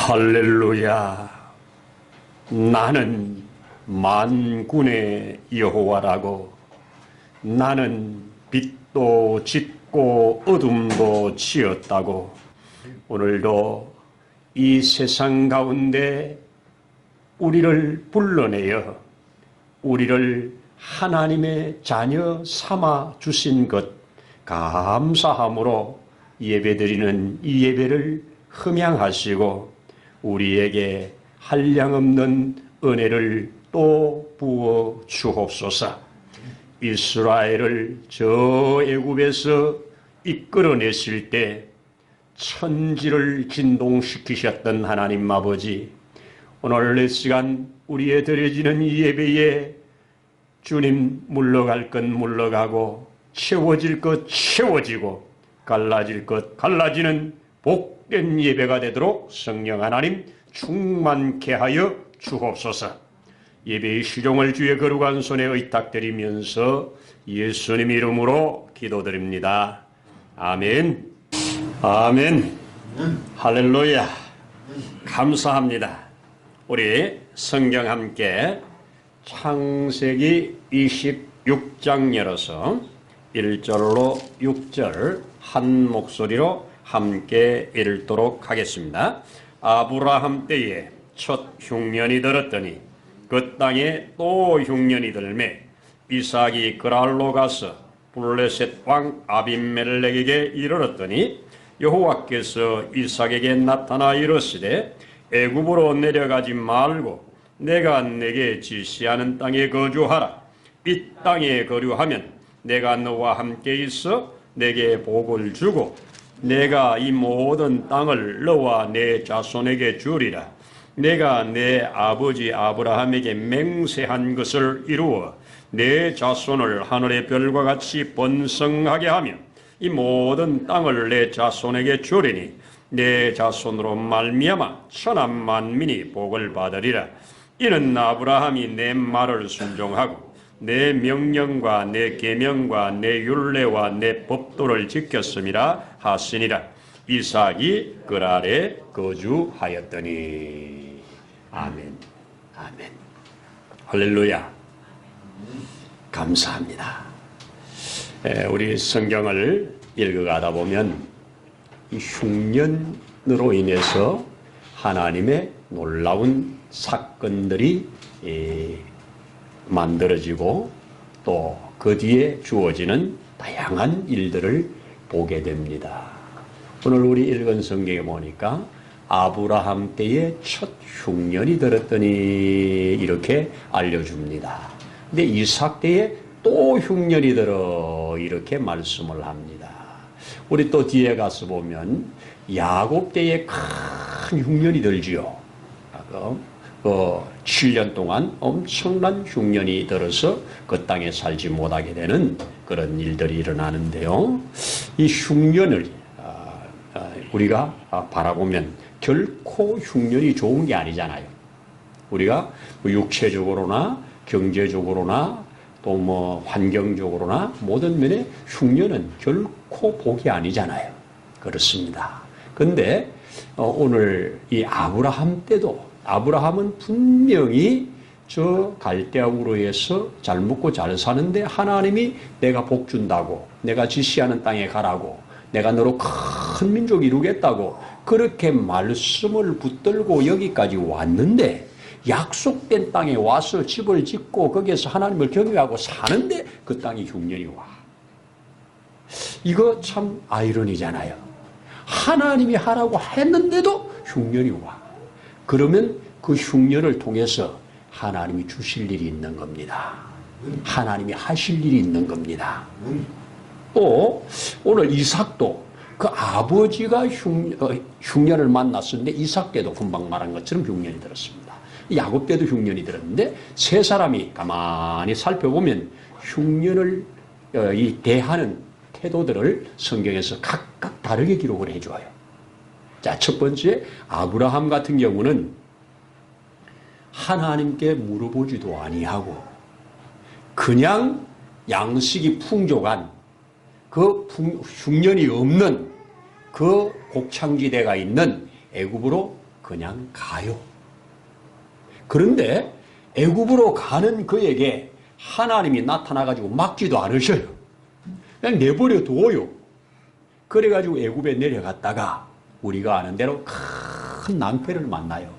할렐루야. 나는 만군의 여호와라고. 나는 빛도 짓고 어둠도 지었다고. 오늘도 이 세상 가운데 우리를 불러내어 우리를 하나님의 자녀 삼아 주신 것 감사함으로 예배드리는 이 예배를 흠양하시고 우리에게 한량없는 은혜를 또 부어 주옵소서. 이스라엘을 저 애굽에서 이끌어내실 때 천지를 진동시키셨던 하나님 아버지, 오늘 이 시간 우리의 드려지는 이 예배에 주님 물러갈 것 물러가고 채워질 것 채워지고 갈라질 것 갈라지는 복된 예배가 되도록 성령 하나님 충만케 하여 주옵소서. 예배의 시종을 주의 거룩한 손에 의탁드리면서 예수님 이름으로 기도드립니다. 아멘. 아멘. 할렐루야. 감사합니다. 우리 성경 함께 창세기 26장 열어서 1절로 6절 한 목소리로 함께 읽도록 하겠습니다. 아브라함 때에 첫 흉년이 들었더니 그 땅에 또 흉년이 들매 이삭이 그랄로 가서 블레셋 왕 아비멜렉에게 이르렀더니 여호와께서 이삭에게 나타나 이르시되 애굽으로 내려가지 말고 내가 내게 지시하는 땅에 거주하라. 이 땅에 거류하면 내가 너와 함께 있어 내게 복을 주고 내가 이 모든 땅을 너와 내 자손에게 주리라. 내가 내 아버지 아브라함에게 맹세한 것을 이루어 내 자손을 하늘의 별과 같이 번성하게 하며 이 모든 땅을 내 자손에게 주리니 내 자손으로 말미암아 천한 만민이 복을 받으리라. 이는 아브라함이 내 말을 순종하고 내 명령과 내 계명과 내 율례와 내 법도를 지켰음이라 하시니라. 이삭이 그랄에 거주하였더니. 아멘. 아멘. 할렐루야. 감사합니다. 우리 성경을 읽어가다 보면 이 흉년으로 인해서 하나님의 놀라운 사건들이 만들어지고 또 그 뒤에 주어지는 다양한 일들을 보게 됩니다. 오늘 우리 읽은 성경에 보니까 아브라함 때에 첫 흉년이 들었더니 이렇게 알려줍니다. 근데 이삭 때에 또 흉년이 들어 이렇게 말씀을 합니다. 우리 또 뒤에 가서 보면 야곱 때에 큰 흉년이 들지요. 7년 동안 엄청난 흉년이 들어서 그 땅에 살지 못하게 되는 그런 일들이 일어나는데요. 이 흉년을 우리가 바라보면 결코 흉년이 좋은 게 아니잖아요. 우리가 육체적으로나 경제적으로나 또 뭐 환경적으로나 모든 면에 흉년은 결코 복이 아니잖아요. 그렇습니다. 근데 오늘 이 아브라함 때도 아브라함은 분명히 저 갈대아 우르에서 잘 먹고 잘 사는데 하나님이 내가 복 준다고, 내가 지시하는 땅에 가라고, 내가 너로 큰 민족 이루겠다고 그렇게 말씀을 붙들고 여기까지 왔는데 약속된 땅에 와서 집을 짓고 거기에서 하나님을 경외하고 사는데 그 땅에 흉년이 와. 이거 참 아이러니잖아요. 하나님이 하라고 했는데도 흉년이 와. 그러면 그 흉년을 통해서 하나님이 주실 일이 있는 겁니다. 하나님이 하실 일이 있는 겁니다. 또 오늘 이삭도 그 아버지가 흉년을 만났었는데 이삭 때도 금방 말한 것처럼 흉년이 들었습니다. 야곱 때도 흉년이 들었는데 세 사람이 가만히 살펴보면 흉년을 대하는 태도들을 성경에서 각각 다르게 기록을 해줘요. 자, 첫 번째 아브라함 같은 경우는 하나님께 물어보지도 아니하고 그냥 양식이 풍족한 그 흉년이 없는 그 곡창지대가 있는 애굽으로 그냥 가요. 그런데 애굽으로 가는 그에게 하나님이 나타나가지고 막지도 않으셔요. 그냥 내버려 둬요. 그래가지고 애굽에 내려갔다가 우리가 아는 대로 큰 낭패를 만나요.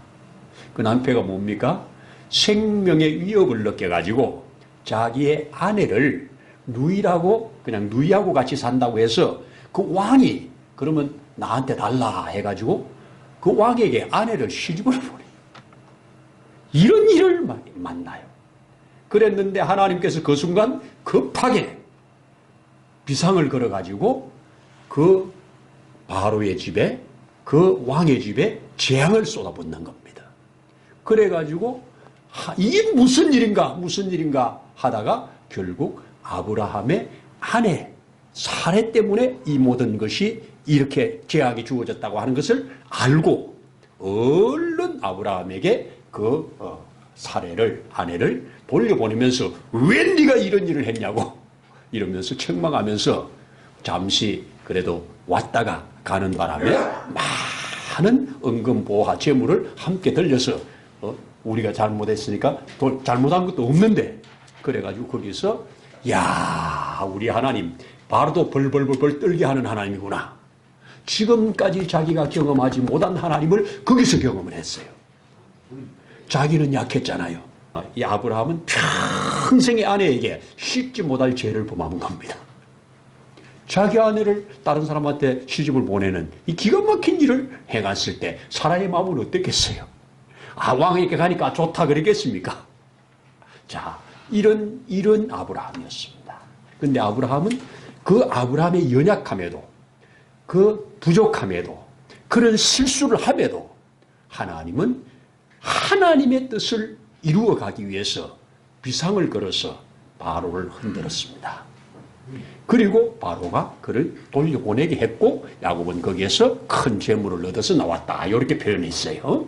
그 낭패가 뭡니까? 생명의 위협을 느껴가지고 자기의 아내를 누이라고 그냥 누이하고 같이 산다고 해서 그 왕이 그러면 나한테 달라 해가지고 그 왕에게 아내를 시집을 보내요. 이런 일을 만나요. 그랬는데 하나님께서 그 순간 급하게 비상을 걸어가지고 그 바로의 집에 그 왕의 집에 재앙을 쏟아붓는 겁니다. 그래가지고 이게 무슨 일인가 하다가 결국 아브라함의 아내 사례 때문에 이 모든 것이 이렇게 재앙이 주어졌다고 하는 것을 알고 얼른 아브라함에게 그 사례를 아내를 돌려보내면서 왜 네가 이런 일을 했냐고 이러면서 책망하면서 잠시 그래도 왔다가 가는 바람에 많은 은금보화 재물을 함께 들려서 우리가 잘못했으니까 잘못한 것도 없는데 그래가지고 거기서 야 우리 하나님 바로도 벌벌벌 떨게 하는 하나님이구나. 지금까지 자기가 경험하지 못한 하나님을 거기서 경험을 했어요. 자기는 약했잖아요. 이 아브라함은 평생의 아내에게 씻지 못할 죄를 범한 겁니다. 자기 아내를 다른 사람한테 시집을 보내는 이 기가 막힌 일을 행했을 때 사람의 마음은 어땠겠어요? 왕에게 가니까 좋다 그랬겠습니까? 자, 이런 아브라함이었습니다. 근데 아브라함은 그 아브라함의 연약함에도 그 부족함에도 그런 실수를 함에도 하나님은 하나님의 뜻을 이루어가기 위해서 비상을 걸어서 바로를 흔들었습니다. 그리고 바로가 그를 돌려보내게 했고 야곱은 거기에서 큰 재물을 얻어서 나왔다. 이렇게 표현했어요.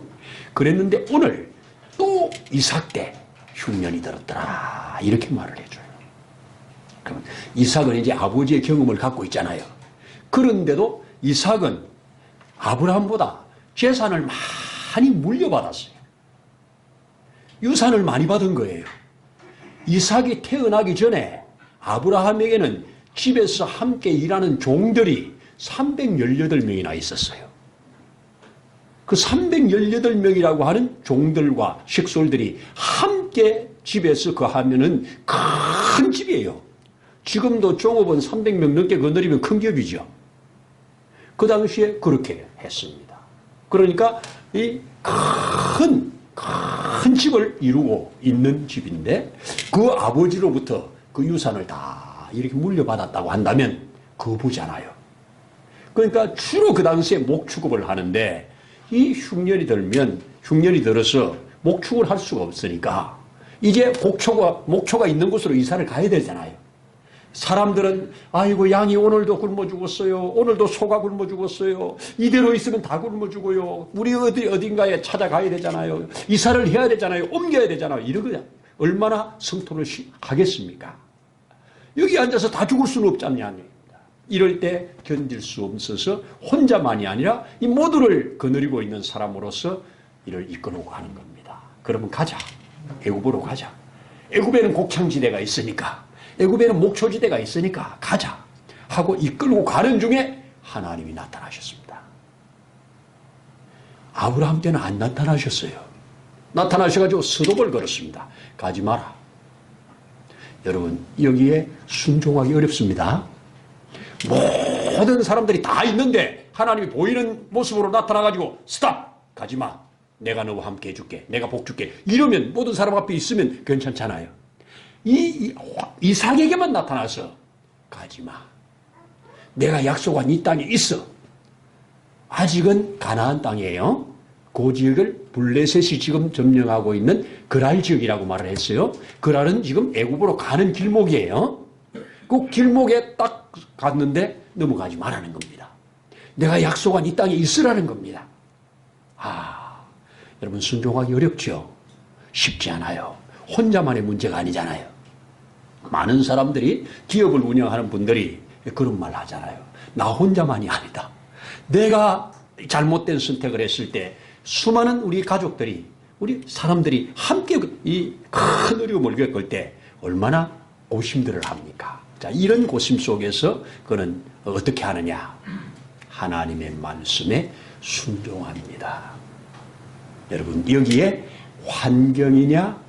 그랬는데 오늘 또 이삭 때 흉년이 들었더라. 이렇게 말을 해줘요. 그러면 이삭은 이제 아버지의 경험을 갖고 있잖아요. 그런데도 이삭은 아브라함보다 재산을 많이 물려받았어요. 유산을 많이 받은 거예요. 이삭이 태어나기 전에 아브라함에게는 집에서 함께 일하는 종들이 318명이나 있었어요. 그 318명이라고 하는 종들과 식솔들이 함께 집에서 거하면은 큰 집이에요. 지금도 종업원 300명 넘게 거느리면 큰 기업이죠. 그 당시에 그렇게 했습니다. 그러니까 이 큰 집을 이루고 있는 집인데 그 아버지로부터 그 유산을 다 이렇게 물려받았다고 한다면 거부잖아요. 그러니까 주로 그 당시에 목축업을 하는데 이 흉년이 들어서 목축을 할 수가 없으니까 이제 목초가 있는 곳으로 이사를 가야 되잖아요. 사람들은 아이고 양이 오늘도 굶어 죽었어요. 오늘도 소가 굶어 죽었어요. 이대로 있으면 다 굶어 죽어요. 우리 어딘가에 찾아가야 되잖아요. 이사를 해야 되잖아요. 옮겨야 되잖아요. 이런 거야. 얼마나 성토를 하겠습니까? 여기 앉아서 다 죽을 수는 없잖냐. 이럴 때 견딜 수 없어서 혼자만이 아니라 이 모두를 거느리고 있는 사람으로서 이를 이끌고 가는 겁니다. 그러면 가자. 애굽으로 가자. 애굽에는 곡창지대가 있으니까 애굽에는 목초지대가 있으니까 가자 하고 이끌고 가는 중에 하나님이 나타나셨습니다. 아브라함 때는 안 나타나셨어요. 나타나셔가지고 스톱을 걸었습니다. 가지 마라. 여러분 여기에 순종하기 어렵습니다. 모든 사람들이 다 있는데 하나님이 보이는 모습으로 나타나가지고 스탑! 가지마. 내가 너와 함께 해줄게. 내가 복 줄게. 이러면 모든 사람 앞에 있으면 괜찮잖아요. 이삭에게만 나타나서 가지마. 내가 약속한 이 땅에 있어. 아직은 가나안 땅이에요. 그 지역을 블레셋이 지금 점령하고 있는 그랄 지역이라고 말을 했어요. 그랄은 지금 애굽으로 가는 길목이에요. 그 길목에 딱 갔는데 넘어가지 말라는 겁니다. 내가 약속한 이 땅에 있으라는 겁니다. 여러분 순종하기 어렵죠? 쉽지 않아요. 혼자만의 문제가 아니잖아요. 많은 사람들이 기업을 운영하는 분들이 그런 말 하잖아요. 나 혼자만이 아니다. 내가 잘못된 선택을 했을 때 수많은 우리 가족들이, 우리 사람들이 함께 이 큰 어려움을 겪을 때 얼마나 고심들을 합니까? 자, 이런 고심 속에서 그는 어떻게 하느냐? 하나님의 말씀에 순종합니다. 여러분, 여기에 환경이냐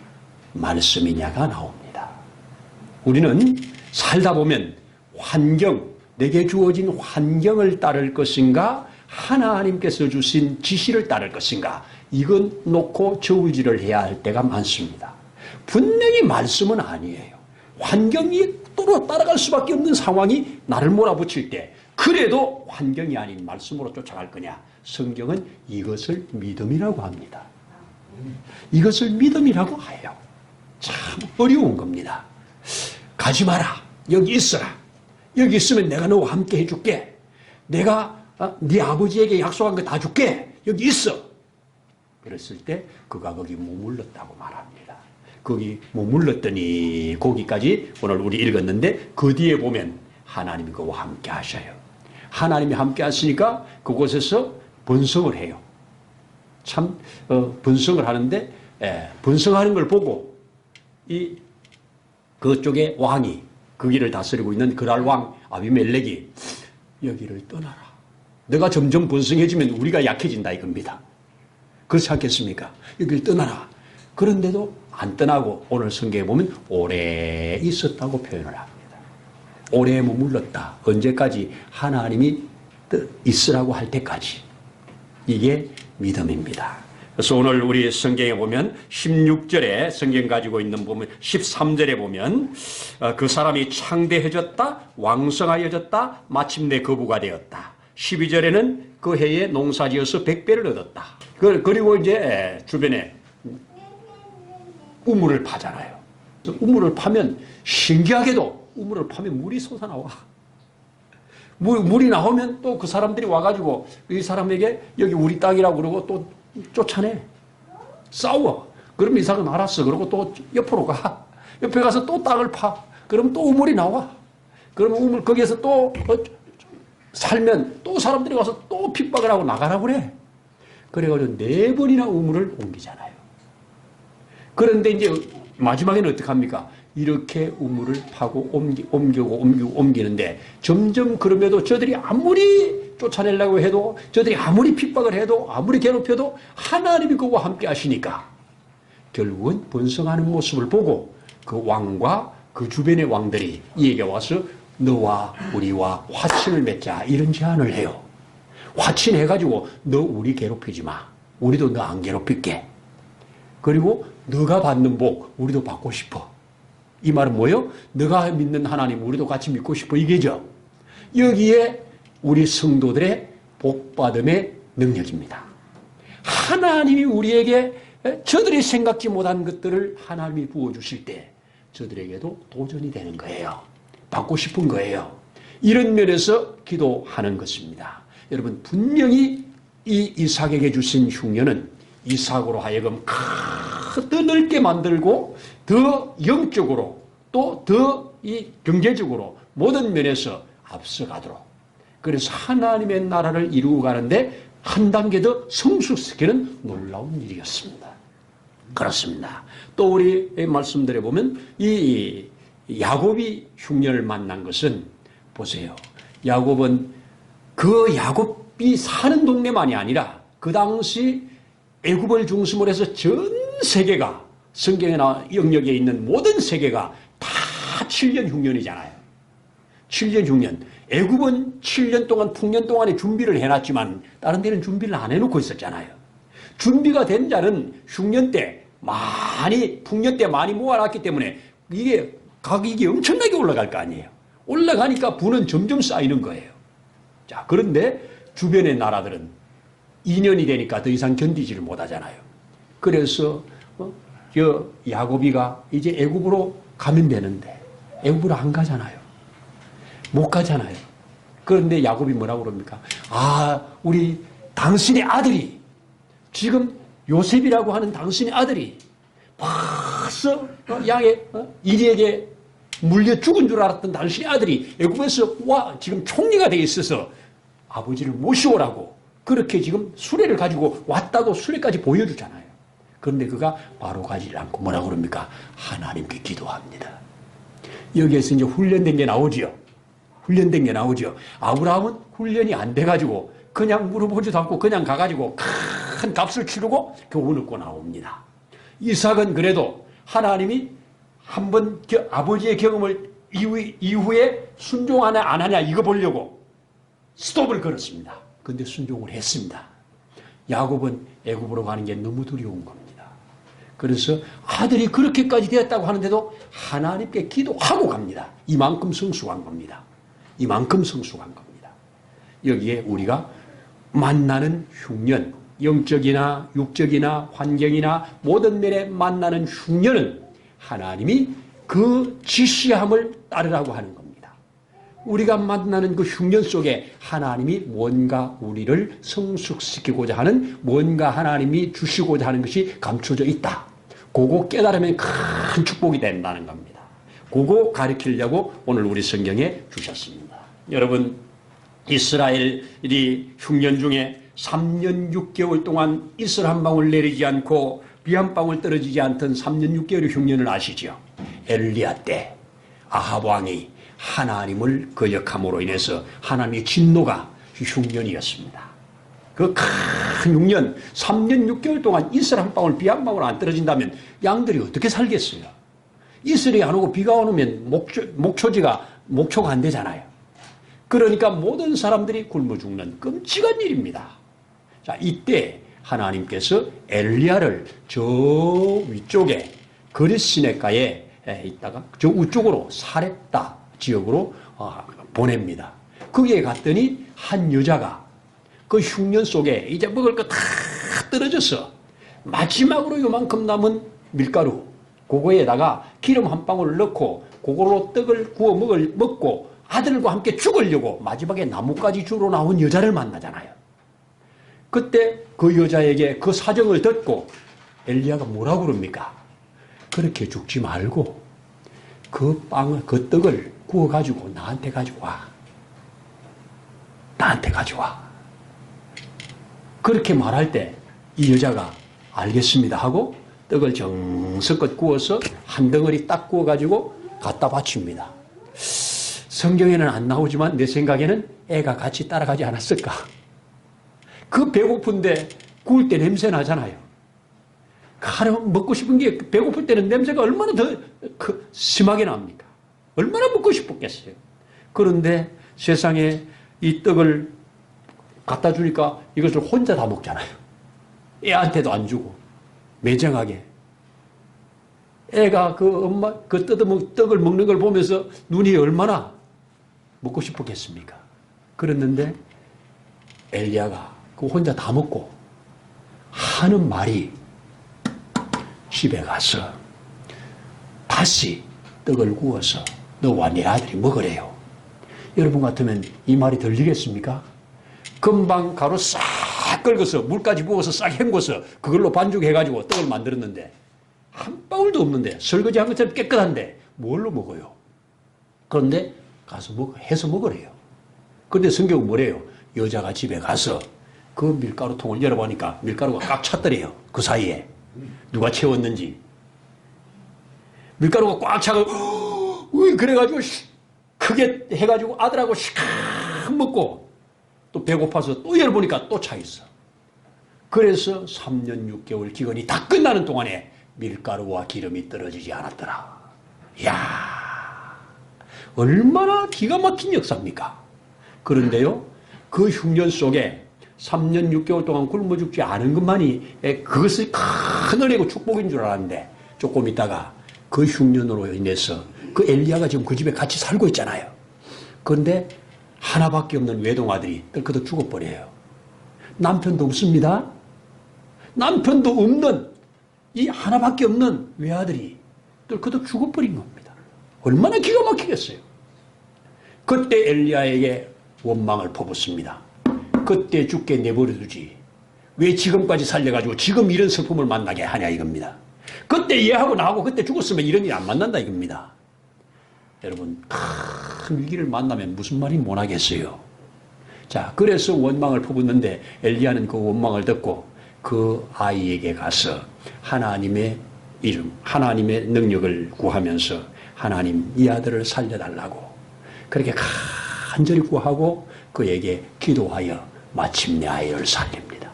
말씀이냐가 나옵니다. 우리는 살다 보면 환경, 내게 주어진 환경을 따를 것인가, 하나님께서 주신 지시를 따를 것인가, 이건 놓고 저울질을 해야 할 때가 많습니다. 분명히 말씀은 아니에요. 환경이 또로 따라갈 수밖에 없는 상황이 나를 몰아붙일 때, 그래도 환경이 아닌 말씀으로 쫓아갈 거냐? 성경은 이것을 믿음이라고 합니다. 이것을 믿음이라고 해요. 참 어려운 겁니다. 가지 마라. 여기 있어라. 여기 있으면 내가 너와 함께 해줄게. 내가 네 아버지에게 약속한 거 다 줄게. 여기 있어. 그랬을 때 그가 거기 머물렀다고 말합니다. 거기 머물렀더니, 거기까지 오늘 우리 읽었는데 그 뒤에 보면 하나님이 그와 함께 하셔요. 하나님이 함께 하시니까 그곳에서 번성을 해요. 참 번성을 하는데, 번성하는 걸 보고 이 그쪽의 왕이, 그 길을 다스리고 있는 그랄 왕 아비멜렉이 여기를 떠나라. 너가 점점 번성해지면 우리가 약해진다 이겁니다. 그렇지 않겠습니까? 여기를 떠나라. 그런데도 안 떠나고 오늘 성경에 보면 오래 있었다고 표현을 합니다. 오래 머물렀다. 언제까지? 하나님이 있으라고 할 때까지. 이게 믿음입니다. 그래서 오늘 우리 성경에 보면 16절에 성경 가지고 있는 보면 13절에 보면 그 사람이 창대해졌다, 왕성하여졌다, 마침내 거부가 되었다. 12절에는 그 해에 농사지어서 100배를 얻었다. 그리고 이제 주변에 우물을 파잖아요. 우물을 파면 신기하게도 우물을 파면 물이 솟아나와. 물이 나오면 또 그 사람들이 와가지고 이 사람에게 여기 우리 땅이라고 그러고 또 쫓아내. 싸워. 그럼 이 사람은 알았어. 그러고 또 옆으로 가. 옆에 가서 또 땅을 파. 그러면 또 우물이 나와. 그러면 우물 거기에서 또 살면 또 사람들이 와서 또 핍박을 하고 나가라고 그래. 그래가지고 4번이나 우물을 옮기잖아요. 그런데 이제 마지막에는 어떻게 합니까? 이렇게 우물을 파고 옮기는데 점점 그럼에도 저들이 아무리 쫓아내려고 해도, 저들이 아무리 핍박을 해도, 아무리 괴롭혀도 하나님이 그와 함께 하시니까 결국은 번성하는 모습을 보고 그 왕과 그 주변의 왕들이 이에게 와서 너와 우리와 화친을 맺자, 이런 제안을 해요. 화친해가지고 너 우리 괴롭히지 마. 우리도 너 안 괴롭힐게. 그리고 너가 받는 복 우리도 받고 싶어. 이 말은 뭐예요? 너가 믿는 하나님 우리도 같이 믿고 싶어, 이게죠. 여기에 우리 성도들의 복받음의 능력입니다. 하나님이 우리에게 저들이 생각지 못한 것들을 하나님이 부어주실 때 저들에게도 도전이 되는 거예요. 받고 싶은 거예요. 이런 면에서 기도하는 것입니다. 여러분, 분명히 이 이삭에게 주신 흉년은 이삭으로 하여금 더 넓게 만들고 더 영적으로 또 더 이 경제적으로 모든 면에서 앞서가도록, 그래서 하나님의 나라를 이루고 가는데 한 단계 더 성숙시키는 놀라운 일이었습니다. 그렇습니다. 또 우리 말씀들에 보면 이 야곱이 흉년을 만난 것은, 보세요. 야곱은 그 야곱이 사는 동네만이 아니라 그 당시 애굽을 중심으로 해서 전 세계가, 성경에 나와 영역에 있는 모든 세계가 다 7년 흉년이잖아요. 7년 흉년. 애굽은 7년 동안 풍년 동안에 준비를 해놨지만 다른 데는 준비를 안 해놓고 있었잖아요. 준비가 된 자는 흉년 때 많이, 풍년 때 많이 모아놨기 때문에 이게 가격이 엄청나게 올라갈 거 아니에요. 올라가니까 부는 점점 쌓이는 거예요. 자, 그런데 주변의 나라들은 2년이 되니까 더 이상 견디지를 못하잖아요. 그래서 야곱이가 이제 애굽으로 가면 되는데 애굽으로 안 가잖아요. 못 가잖아요. 그런데 야곱이 뭐라고 그럽니까? 우리 당신의 아들이, 지금 요셉이라고 하는 당신의 아들이 벌써 양의 이리에게 물려 죽은 줄 알았던 당신의 아들이 애굽에서 지금 총리가 돼 있어서 아버지를 모시오라고 그렇게 지금 수레를 가지고 왔다고 수레까지 보여주잖아요. 그런데 그가 바로 가지 않고 뭐라 그럽니까? 하나님께 기도합니다. 여기에서 이제 훈련된 게 나오지요. 훈련된 게 나오죠. 아브라함은 훈련이 안 돼가지고 그냥 물어보지도 않고 그냥 가가지고 큰 값을 치르고 교훈을 얻고 나옵니다. 이삭은 그래도 하나님이 한번 아버지의 경험을 이후에 순종하냐 안 하냐 이거 보려고 스톱을 걸었습니다. 그런데 순종을 했습니다. 야곱은 애굽으로 가는 게 너무 두려운 겁니다. 그래서 아들이 그렇게까지 되었다고 하는데도 하나님께 기도하고 갑니다. 이만큼 성숙한 겁니다. 이만큼 성숙한 겁니다. 여기에 우리가 만나는 흉년, 영적이나 육적이나 환경이나 모든 면에 만나는 흉년은 하나님이 그 지시함을 따르라고 하는 겁니다. 우리가 만나는 그 흉년 속에 하나님이 뭔가 우리를 성숙시키고자 하는 뭔가 하나님이 주시고자 하는 것이 감춰져 있다. 그거 깨달으면 큰 축복이 된다는 겁니다. 그거 가르치려고 오늘 우리 성경에 주셨습니다. 여러분, 이스라엘이 흉년 중에 3년 6개월 동안 이슬 한 방울 내리지 않고 비 한 방울 떨어지지 않던 3년 6개월의 흉년을 아시죠? 엘리야 때 아합 왕이 하나님을 거역함으로 인해서 하나님의 진노가 흉년이었습니다. 그 큰 흉년 3년 6개월 동안 이슬 한 방울 비 한 방울 안 떨어진다면 양들이 어떻게 살겠어요? 이슬이 안 오고 비가 안 오면 목초가 안 되잖아요. 그러니까 모든 사람들이 굶어 죽는 끔찍한 일입니다. 자, 이때 하나님께서 엘리야를 저 위쪽에 그릿 시내가에 있다가 저 우쪽으로 사렙다 지역으로 보냅니다. 거기에 갔더니 한 여자가 그 흉년 속에 이제 먹을 거 다 떨어져서 마지막으로 요만큼 남은 밀가루 그거에다가 기름 한 방울 넣고 그걸로 떡을 구워 먹고 아들과 함께 죽으려고 마지막에 나뭇가지 주로 나온 여자를 만나잖아요. 그때 그 여자에게 그 사정을 듣고 엘리야가 뭐라고 그럽니까? 그렇게 죽지 말고 그 떡을 구워가지고 나한테 가져와. 나한테 가져와. 그렇게 말할 때 이 여자가 알겠습니다 하고 떡을 정성껏 구워서 한 덩어리 딱 구워가지고 갖다 바칩니다. 성경에는 안 나오지만 내 생각에는 애가 같이 따라가지 않았을까. 그 배고픈데 구울 때 냄새 나잖아요. 먹고 싶은 게 배고플 때는 냄새가 얼마나 더 심하게 납니까? 얼마나 먹고 싶었겠어요. 그런데 세상에 이 떡을 갖다 주니까 이것을 혼자 다 먹잖아요. 애한테도 안 주고 매정하게. 애가 엄마 떡을 먹는 걸 보면서 눈이 얼마나 먹고 싶었겠습니까? 그랬는데 엘리야가 혼자 다 먹고 하는 말이 집에 가서 다시 떡을 구워서 너와 네 아들이 먹으래요. 여러분 같으면 이 말이 들리겠습니까? 금방 가루 싹 긁어서 물까지 부어서 싹 헹궈서 그걸로 반죽해가지고 떡을 만들었는데 한 방울도 없는데 설거지한 것처럼 깨끗한데 뭘로 먹어요? 그런데 가서 해서 먹으래요. 그런데 성경은 뭐래요? 여자가 집에 가서 그 밀가루통을 열어보니까 밀가루가 꽉 찼더래요. 그 사이에 누가 채웠는지 밀가루가 꽉 차고 그래가지고 크게 해가지고 아들하고 시칵 먹고 또 배고파서 또 열어보니까 또 차 있어. 그래서 3년 6개월 기간이 다 끝나는 동안에 밀가루와 기름이 떨어지지 않았더라. 이야, 얼마나 기가 막힌 역사입니까? 그런데요, 그 흉년 속에 3년 6개월 동안 굶어 죽지 않은 것만이 그것이 큰 은혜고 축복인 줄 알았는데 조금 있다가 그 흉년으로 인해서 그 엘리야가 지금 그 집에 같이 살고 있잖아요. 그런데 하나밖에 없는 외동아들이 떨거덕 죽어버려요. 남편도 없습니다. 남편도 없는 이 하나밖에 없는 외아들이 떨거덕 죽어버린 겁니다. 얼마나 기가 막히겠어요. 그때 엘리야에게 원망을 퍼붓습니다. 그때 죽게 내버려두지 왜 지금까지 살려가지고 지금 이런 슬픔을 만나게 하냐 이겁니다. 그때 얘하고 나하고 그때 죽었으면 이런 일 안 만난다 이겁니다. 여러분 큰 위기를 만나면 무슨 말이 못하겠어요. 자, 그래서 원망을 퍼붓는데 엘리야는 그 원망을 듣고 그 아이에게 가서 하나님의 이름, 하나님의 능력을 구하면서 하나님 이 아들을 살려달라고 그렇게 간절히 구하고 그에게 기도하여 마침내 아이를 살립니다.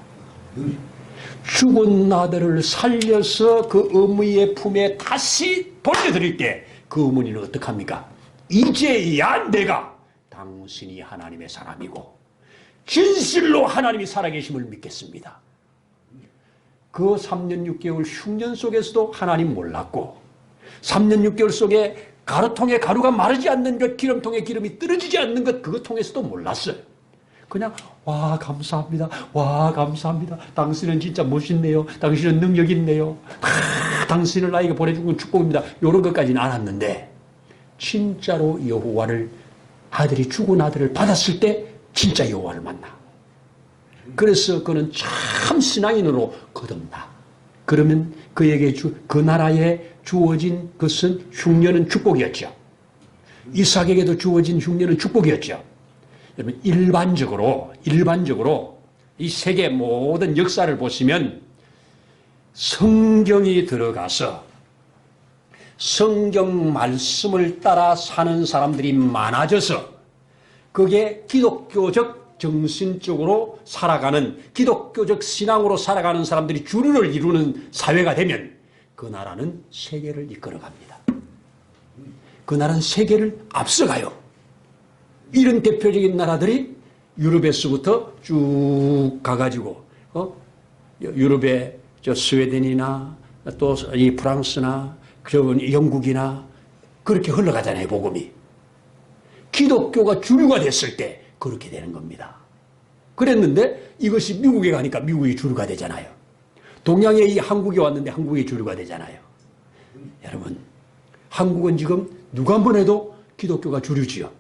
죽은 아들을 살려서 그 어머니의 품에 다시 돌려드릴 때 그 어머니는 어떡합니까? 이제야 내가 당신이 하나님의 사람이고 진실로 하나님이 살아계심을 믿겠습니다. 그 3년 6개월 흉년 속에서도 하나님 몰랐고 3년 6개월 속에 가루통에 가루가 마르지 않는 것, 기름통에 기름이 떨어지지 않는 것, 그것 통해서도 몰랐어요. 그냥 와 감사합니다. 와 감사합니다. 당신은 진짜 멋있네요. 당신은 능력 있네요. 당신을 나에게 보내준 건 축복입니다. 이런 것까지는 알았는데 진짜로 여호와를 아들이 죽은 아들을 받았을 때 진짜 여호와를 만나. 그래서 그는 참 신앙인으로 거듭나. 그러면 그에게 그 나라에 주어진 것은 흉년은 축복이었죠. 이삭에게도 주어진 흉년은 축복이었죠. 여러분 일반적으로 이 세계 모든 역사를 보시면 성경이 들어가서 성경 말씀을 따라 사는 사람들이 많아져서 그게 기독교적 정신적으로 살아가는 기독교적 신앙으로 살아가는 사람들이 주류를 이루는 사회가 되면 그 나라는 세계를 이끌어갑니다. 그 나라는 세계를 앞서가요. 이런 대표적인 나라들이 유럽에서부터 쭉 가가지고 유럽의 스웨덴이나 또 이 프랑스나 영국이나 그렇게 흘러가잖아요. 복음이. 기독교가 주류가 됐을 때 그렇게 되는 겁니다. 그랬는데 이것이 미국에 가니까 미국이 주류가 되잖아요. 동양에 이 한국이 왔는데 한국이 주류가 되잖아요. 여러분 한국은 지금 누가 한번 해도 기독교가 주류지요.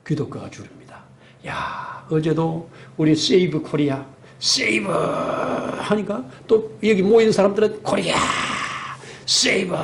기독교가 주류입니다. 야 어제도 우리 세이브 코리아 세이브 하니까 또 여기 모인 사람들은 코리아 세이브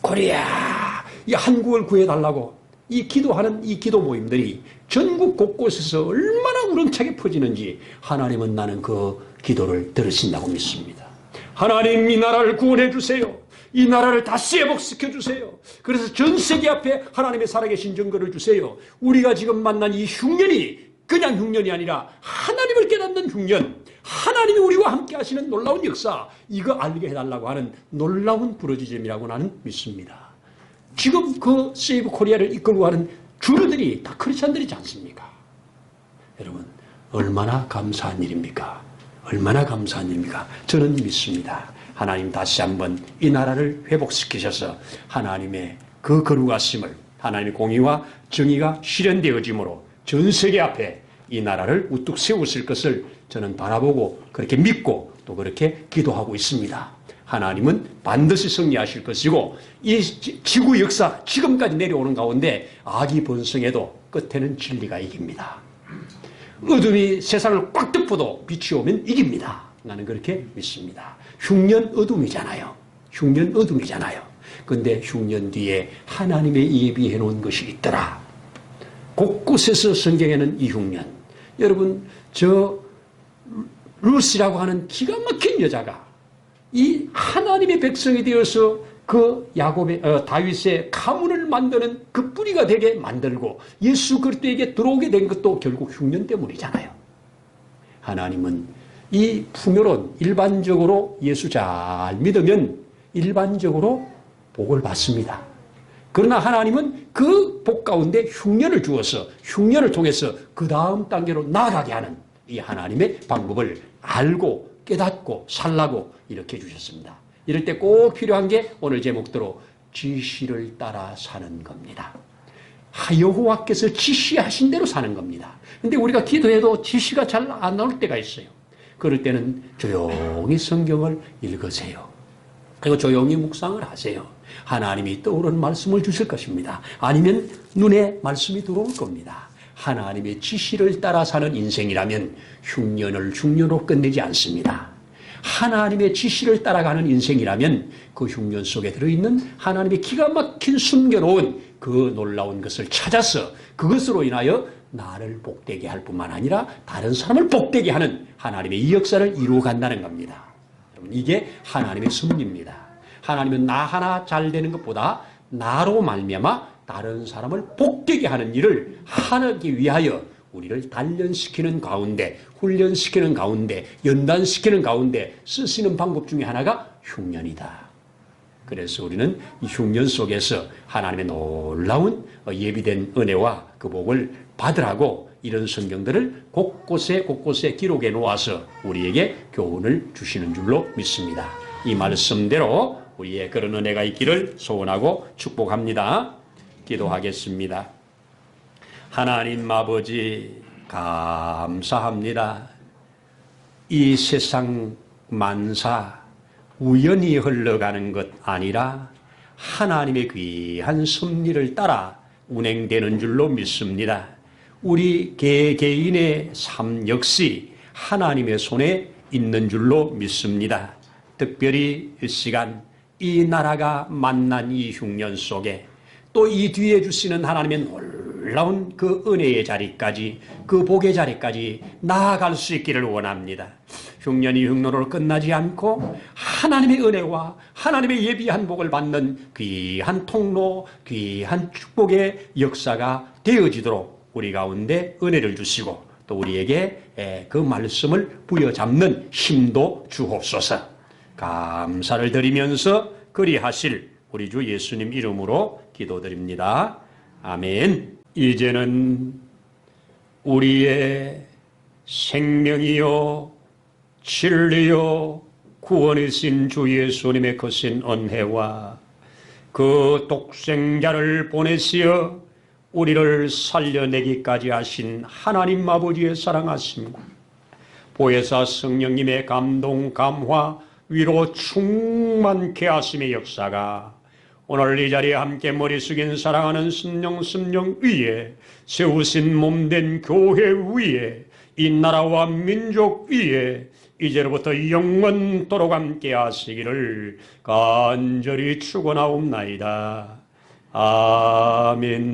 코리아 이 한국을 구해달라고 이 기도하는 이 기도 모임들이 전국 곳곳에서 얼마나 우렁차게 퍼지는지 하나님은 나는 그 기도를 들으신다고 믿습니다. 하나님 이 나라를 구원해 주세요. 이 나라를 다시 회복시켜 주세요. 그래서 전 세계 앞에 하나님의 살아계신 증거를 주세요. 우리가 지금 만난 이 흉년이 그냥 흉년이 아니라 하나님을 깨닫는 흉년, 하나님이 우리와 함께 하시는 놀라운 역사, 이거 알게 해달라고 하는 놀라운 부르짖음이라고 나는 믿습니다. 지금 그 세이브 코리아를 이끌고 가는 주류들이 다 크리스찬들이지 않습니까? 여러분 얼마나 감사한 일입니까? 얼마나 감사한 일입니까? 저는 믿습니다. 하나님 다시 한번 이 나라를 회복시키셔서 하나님의 그 거룩하심을 하나님의 공의와 정의가 실현되어짐으로 전 세계 앞에 이 나라를 우뚝 세우실 것을 저는 바라보고 그렇게 믿고 또 그렇게 기도하고 있습니다. 하나님은 반드시 승리하실 것이고 이 지구 역사 지금까지 내려오는 가운데 악이 번성해도 끝에는 진리가 이깁니다. 어둠이 세상을 꽉 덮어도 빛이 오면 이깁니다. 나는 그렇게 믿습니다. 흉년 어둠이잖아요. 흉년 어둠이잖아요. 근데 흉년 뒤에 하나님의 예비해 놓은 것이 있더라. 곳곳에서 성경에는 이 흉년. 여러분 저 루시라고 하는 기가 막힌 여자가 이 하나님의 백성이 되어서 그 야곱의 다윗의 가문을 만드는 그 뿌리가 되게 만들고 예수 그리스도에게 들어오게 된 것도 결국 흉년 때문이잖아요. 하나님은 이 풍요론 일반적으로 예수 잘 믿으면 일반적으로 복을 받습니다. 그러나 하나님은 그 복 가운데 흉년을 주어서 흉년을 통해서 그 다음 단계로 나아가게 하는 이 하나님의 방법을 알고 깨닫고 살라고 이렇게 해주셨습니다. 이럴 때 꼭 필요한 게 오늘 제목대로 지시를 따라 사는 겁니다. 여호와께서 지시하신 대로 사는 겁니다. 근데 우리가 기도해도 지시가 잘 안 나올 때가 있어요. 그럴 때는 조용히 성경을 읽으세요. 그리고 조용히 묵상을 하세요. 하나님이 떠오르는 말씀을 주실 것입니다. 아니면 눈에 말씀이 들어올 겁니다. 하나님의 지시를 따라 사는 인생이라면 흉년을 흉년으로 끝내지 않습니다. 하나님의 지시를 따라가는 인생이라면 그 흉년 속에 들어있는 하나님의 기가 막힌 숨겨놓은 그 놀라운 것을 찾아서 그것으로 인하여 나를 복되게 할 뿐만 아니라 다른 사람을 복되게 하는 하나님의 이 역사를 이루어 간다는 겁니다. 여러분, 이게 하나님의 섭리입니다. 하나님은 나 하나 잘 되는 것보다 나로 말미암아 다른 사람을 복되게 하는 일을 하기 위하여 우리를 단련시키는 가운데, 훈련시키는 가운데, 연단시키는 가운데 쓰시는 방법 중에 하나가 흉년이다. 그래서 우리는 이 흉년 속에서 하나님의 놀라운 예비된 은혜와 그 복을 받으라고 이런 성경들을 곳곳에 기록해 놓아서 우리에게 교훈을 주시는 줄로 믿습니다. 이 말씀대로 우리의 그런 은혜가 있기를 소원하고 축복합니다. 기도하겠습니다. 하나님 아버지 감사합니다. 이 세상 만사 우연히 흘러가는 것 아니라 하나님의 귀한 섭리를 따라 운행되는 줄로 믿습니다. 우리 개개인의 삶 역시 하나님의 손에 있는 줄로 믿습니다. 특별히 이 시간 이 나라가 만난 이 흉년 속에 또 이 뒤에 주시는 하나님의 놀라운 그 은혜의 자리까지, 그 복의 자리까지 나아갈 수 있기를 원합니다. 흉년이 흉년으로 끝나지 않고 하나님의 은혜와 하나님의 예비한 복을 받는 귀한 통로, 귀한 축복의 역사가 되어지도록 우리 가운데 은혜를 주시고 또 우리에게 그 말씀을 부여잡는 힘도 주옵소서. 감사를 드리면서 그리하실 우리 주 예수님 이름으로 기도드립니다. 아멘. 이제는 우리의 생명이요 진리요 구원이신 주 예수님의 거신 은혜와 그 독생자를 보내시어 우리를 살려내기까지 하신 하나님 아버지의 사랑하심과 보혜사 성령님의 감동 감화 위로 충만케 하심의 역사가 오늘 이 자리에 함께 머리 숙인 사랑하는 심령 위에 세우신 몸된 교회 위에 이 나라와 민족 위에 이제로부터 영원토록 함께 하시기를 간절히 축원하옵나이다. 아멘.